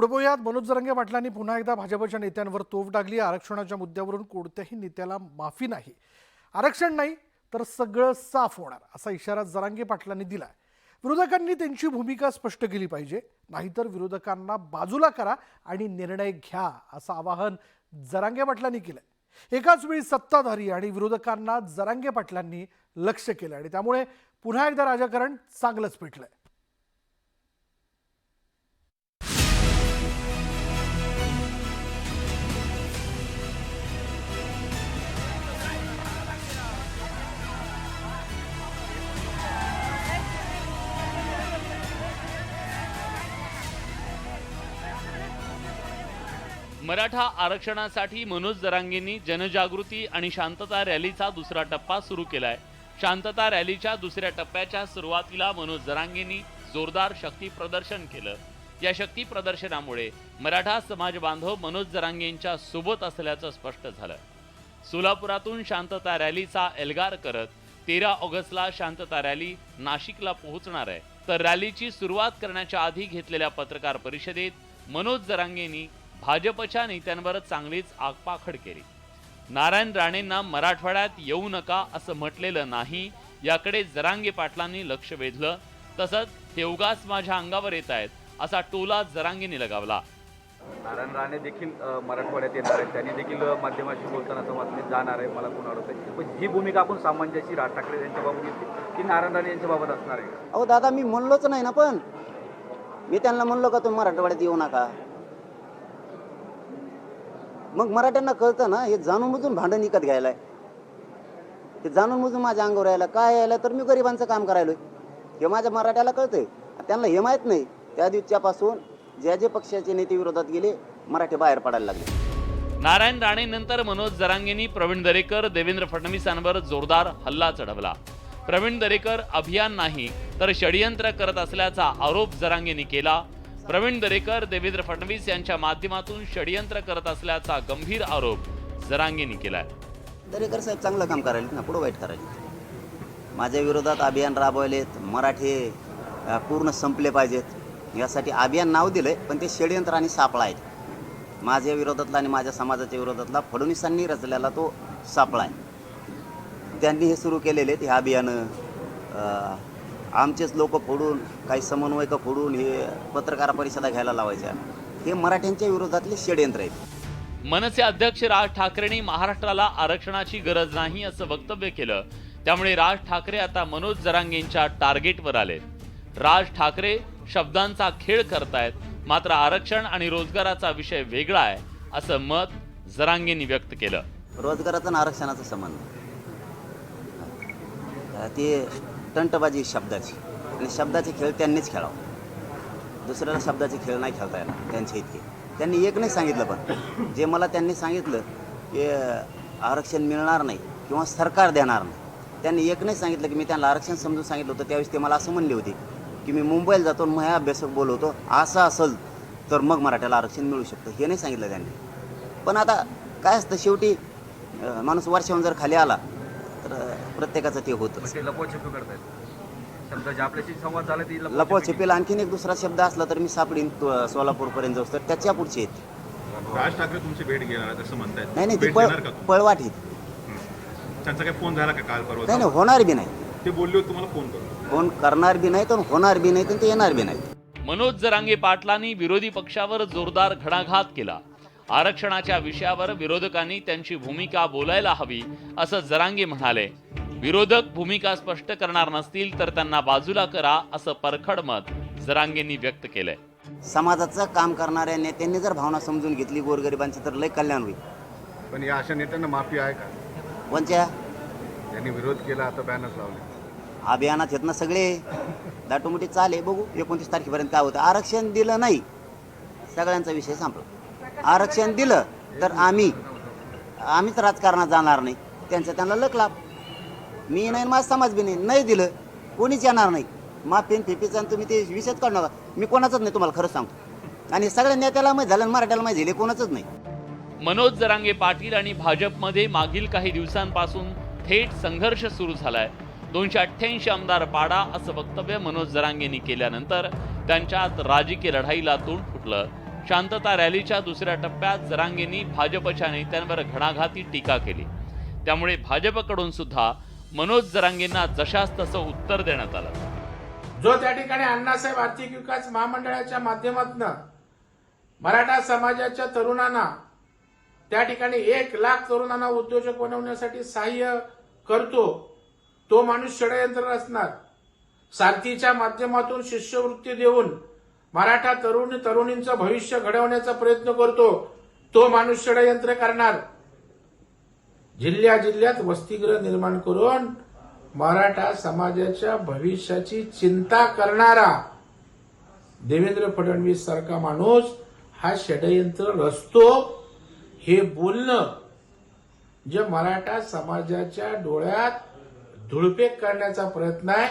पुढे बोलूयात. मनोज जरांगे पाटलांनी पुन्हा एकदा भाजपच्या नेत्यांवर तोफ डागली. आरक्षणाच्या मुद्द्यावरून कोणत्याही नेत्याला माफी नाही. आरक्षण नाही तर सगळं साफ होणार असा इशारा जरांगे पाटलांनी दिलाय. विरोधकांनी त्यांची भूमिका स्पष्ट केली पाहिजे, नाहीतर विरोधकांना बाजूला करा आणि निर्णय घ्या असं आवाहन जरांगे पाटलांनी केलंय. एकाच वेळी सत्ताधारी आणि विरोधकांना जरांगे पाटलांनी लक्ष्य केलं आणि त्यामुळे पुन्हा एकदा राजकारण चांगलंच पेटलंय. मराठा आरक्षणासाठी मनोज जरांगेंनी जनजागृती आणि शांतता रॅलीचा दुसरा टप्पा सुरू केलाय. शांतता रॅलीच्या दुसऱ्या टप्प्याच्या सुरुवातीला मनोज जरांगेंनी जोरदार शक्ती प्रदर्शन केलं. या शक्ती प्रदर्शनामुळे मराठा समाज बांधव मनोज जरांगेंच्या सोबत असल्याचं स्पष्ट झालं. सोलापुरातून शांतता रॅलीचा एल्गार करत 13 ऑगस्टला शांतता रॅली नाशिकला पोहोचणार आहे. तर रॅलीची सुरुवात करण्याच्या आधी घेतलेल्या पत्रकार परिषदेत मनोज जरांगेंनी भाजपच्या नेत्यांवर चांगलीच आगपाखड केली. नारायण राणेंना मराठवाड्यात येऊ नका असं म्हटलेलं नाही, याकडे जरांगे पाटलांनी लक्ष वेधलं. तसंच हे उगाच माझ्या अंगावर येत आहेत असा टोला जरांगेंनी लगावला. नारायण राणे देखील मराठवाड्यात येणार आहे, त्यांनी देखील माध्यमाशी बोलताना समाजात जाणार आहे. मला कोण आवडत पण ही भूमिका आपण सामान्याची राज ठाकरे यांच्याबाबत घेतली की नारायण राणे यांच्याबाबत असणार आहे? अहो दादा, मी म्हणलोच नाही ना, पण मी त्यांना म्हणलो का तुम्ही मराठवाड्यात येऊ नका. मग मराठ्यांना कळतं ना, हे जाणून बुजून भांडण विकत घ्यायला, हे जाणून बुजून माझ्या अंगावर यायला काय यायला, तर मी गरिबांचं काम करायलोय हे माझ्या मराठ्याला कळतंय. त्यांना हे माहीत नाही. त्या दिवसापासून ज्या जे पक्षाचे नेते विरोधात गेले, मराठी बाहेर पडायला लागले. नारायण राणे नंतर मनोज जरांगेंनी प्रवीण दरेकर, देवेंद्र फडणवीसांवर जोरदार हल्ला चढवला. प्रवीण दरेकर अभियान नाही तर षडयंत्र करत असल्याचा आरोप जरांगेंनी केला. प्रवीण दरेकर देवेंद्र फडणवीस यांच्या माध्यमातून षडयंत्र करत असल्याचा गंभीर आरोप जरांगेंनी केलाय. दरेकर साहेब चांगलं काम करायला ना, पुढं वाईट करायला. माझ्या विरोधात अभियान राबवलेत, मराठी पूर्ण संपले पाहिजेत यासाठी अभियान नाव दिलंय, पण ते षडयंत्र आणि सापळा आहेत. माझ्या विरोधातला आणि माझ्या समाजाच्या विरोधातला फडणवीसांनी रचलेला तो सापळा आहे. त्यांनी हे सुरू केलेले हे अभियान. आमचेच लोक फोडून, काही समन्वयक फोडून हे पत्रकार परिषदा घ्यायला लावायच्या, हे मराठ्यांच्या विरोधातले षडयंत्र आहेत. मनसे अध्यक्ष राज ठाकरेंनी महाराष्ट्राला आरक्षणाची गरज नाही असं वक्तव्य केलं. त्यामुळे राज ठाकरे आता मनोज जरांगेंच्या टार्गेटवर आले. राज ठाकरे शब्दांचा खेळ करतायत, मात्र आरक्षण आणि रोजगाराचा विषय वेगळा आहे असं मत जरांगेंनी व्यक्त केलं. रोजगाराचा आणि आरक्षणाचा संबंध ते तंटबाजी शब्दाची, आणि शब्दाचे खेळ त्यांनीच खेळावं. दुसऱ्याला शब्दाचे खेळ नाही खेळता येणार त्यांच्या इतके. त्यांनी एक नाही सांगितलं, पण जे मला त्यांनी सांगितलं की आरक्षण मिळणार नाही किंवा सरकार देणार नाही, त्यांनी एक नाही सांगितलं की मी त्यांना आरक्षण समजून सांगितलं होतं. त्यावेळेस ते मला असं म्हणले होते की मी मुंबईला जातो आणि माझ्या अभ्यासक बोलवतो, असं असेल तर मग मराठ्याला आरक्षण मिळू शकतं. हे नाही सांगितलं त्यांनी. पण आता काय असतं, शेवटी माणूस वर्षाहून जर खाली आला तर प्रत्येकाचं ते होतं. लपवाछपी करतायत शब्द जे आपल्याशी संवाद झाला ती लपवाछपीला आणखीन एक दुसरा शब्द असला तर मी सापडीन सोलापूरपर्यंत जाऊ, तर त्याच्या पुढचे आहेत. राज ठाकरे तुमची भेट घेणार आहेत असं म्हणतायत. नाही नाही, ती भेट देणार का? पळवाट ही. त्यांचा काही फोन झाला का काल परवा? नाही नाही, होणार बी नाही. ते बोलले होते तुम्हाला फोन करून. फोन करणार बी नाही, तर होणार बी नाही, तर ते येणार बी नाही. मनोज जरांगे पाटलांनी विरोधी पक्षावर जोरदार घणाघात केला. आरक्षणाच्या विषयावर विरोधकांनी त्यांची भूमिका बोलायला हवी असं जरांगे म्हणाले. विरोधक भूमिका स्पष्ट करणार नसतील तर त्यांना बाजूला करा असं परखड मत जरांगेंनी व्यक्त केलंय. समाजाचं काम करणाऱ्या नेत्यांनी जर भावना समजून घेतली गोरगरिबांची, तर लय कल्याण होईल. पण या अशा नेत्यांना माफी आहे का? कोणत्या त्यांनी विरोध केला, आता बॅनर्स लावले. अभियानात येत ना सगळे दाटोमुटी चाले. बघू 29 तारखेपर्यंत काय होतं. आरक्षण दिलं नाही, सगळ्यांचा विषय संपला. आरक्षण दिलं तर आम्हीच राजकारणात जाणार नाही, त्यांना लक लाभ. मी नाही, माझा समाज बी नाही. नाही दिलं कोणीच येणार नाही. माफीन फिफीचा तुम्ही ते विषयच काढू नका. मी कोणाचंच नाही, तुम्हाला खरंच सांगतो. आणि सगळ्या नेत्याला माहीत झालं, मराठ्याला माहीत झाले, कोणाचंच नाही. मनोज जरांगे पाटील आणि भाजपमध्ये मागील काही दिवसांपासून थेट संघर्ष सुरू झालाय. 288 आमदार पाडा असं वक्तव्य मनोज जरांगेंनी केल्यानंतर त्यांच्यात राजकीय लढाईला तोंड फुटलं. शांतता रॅलीच्या दुसऱ्या टप्प्यात जरांगेंनी भाजपच्या नेत्यांवर घणाघाती टीका केली. त्यामुळे भाजपकडून सुद्धा मनोज जरांगेंना जशास तसं उत्तर देण्यात आलं. जो त्या ठिकाणी अण्णासाहेब आर्थिक विकास महामंडळाच्या माध्यमातून मराठा समाजाच्या तरुणांना त्या ठिकाणी 1 लाख तरुणांना उद्योजक बनवण्यासाठी सहाय्य करतो, तो माणूस षडयंत्र रचणार. सारथीच्या माध्यमातून शिष्यवृत्ती देऊन मराठा तरुणींचं भविष्य घडवण्याचा प्रयत्न करतो, तो माणूस षडयंत्र करणार. जिल्ह्यात वसतिगृह निर्माण करून मराठा समाजाच्या भविष्याची चिंता करणारा देवेंद्र फडणवीस सारखा माणूस हा षडयंत्र रचतो, हे बोलणं जे मराठा समाजाच्या डोळ्यात धुळपेक करण्याचा प्रयत्न आहे.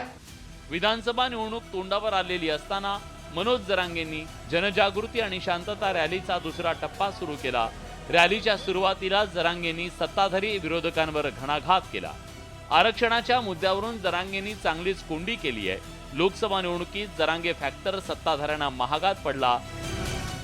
विधानसभा निवडणूक तोंडावर आलेली असताना मनोज जरांगेंनी जनजागृती आणि शांतता रॅलीचा दुसरा टप्पा सुरू केला. रॅलीच्या सुरुवातीला जरांगेंनी सत्ताधारी विरोधकांवर घणाघात केला. आरक्षणाच्या मुद्द्यावरून जरांगेंनी चांगलीच कोंडी केली आहे. लोकसभा निवडणुकीत जरांगे फॅक्टर सत्ताधाऱ्यांना महागात पडला.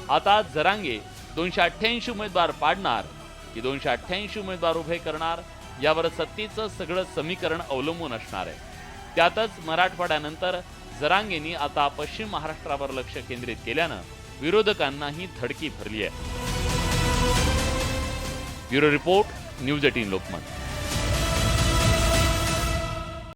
आता जरांगे 288 उमेदवार पाडणार की 288 उमेदवार उभे करणार यावर सत्तेचं सगळं समीकरण अवलंबून असणार आहे. त्यातच मराठवाड्यानंतर जरांगेंनी आता पश्चिम महाराष्ट्रावर लक्ष केंद्रित केल्यानं विरोधकांनाही धडकी भरली आहे. Bureau report, news 18 Lokmat.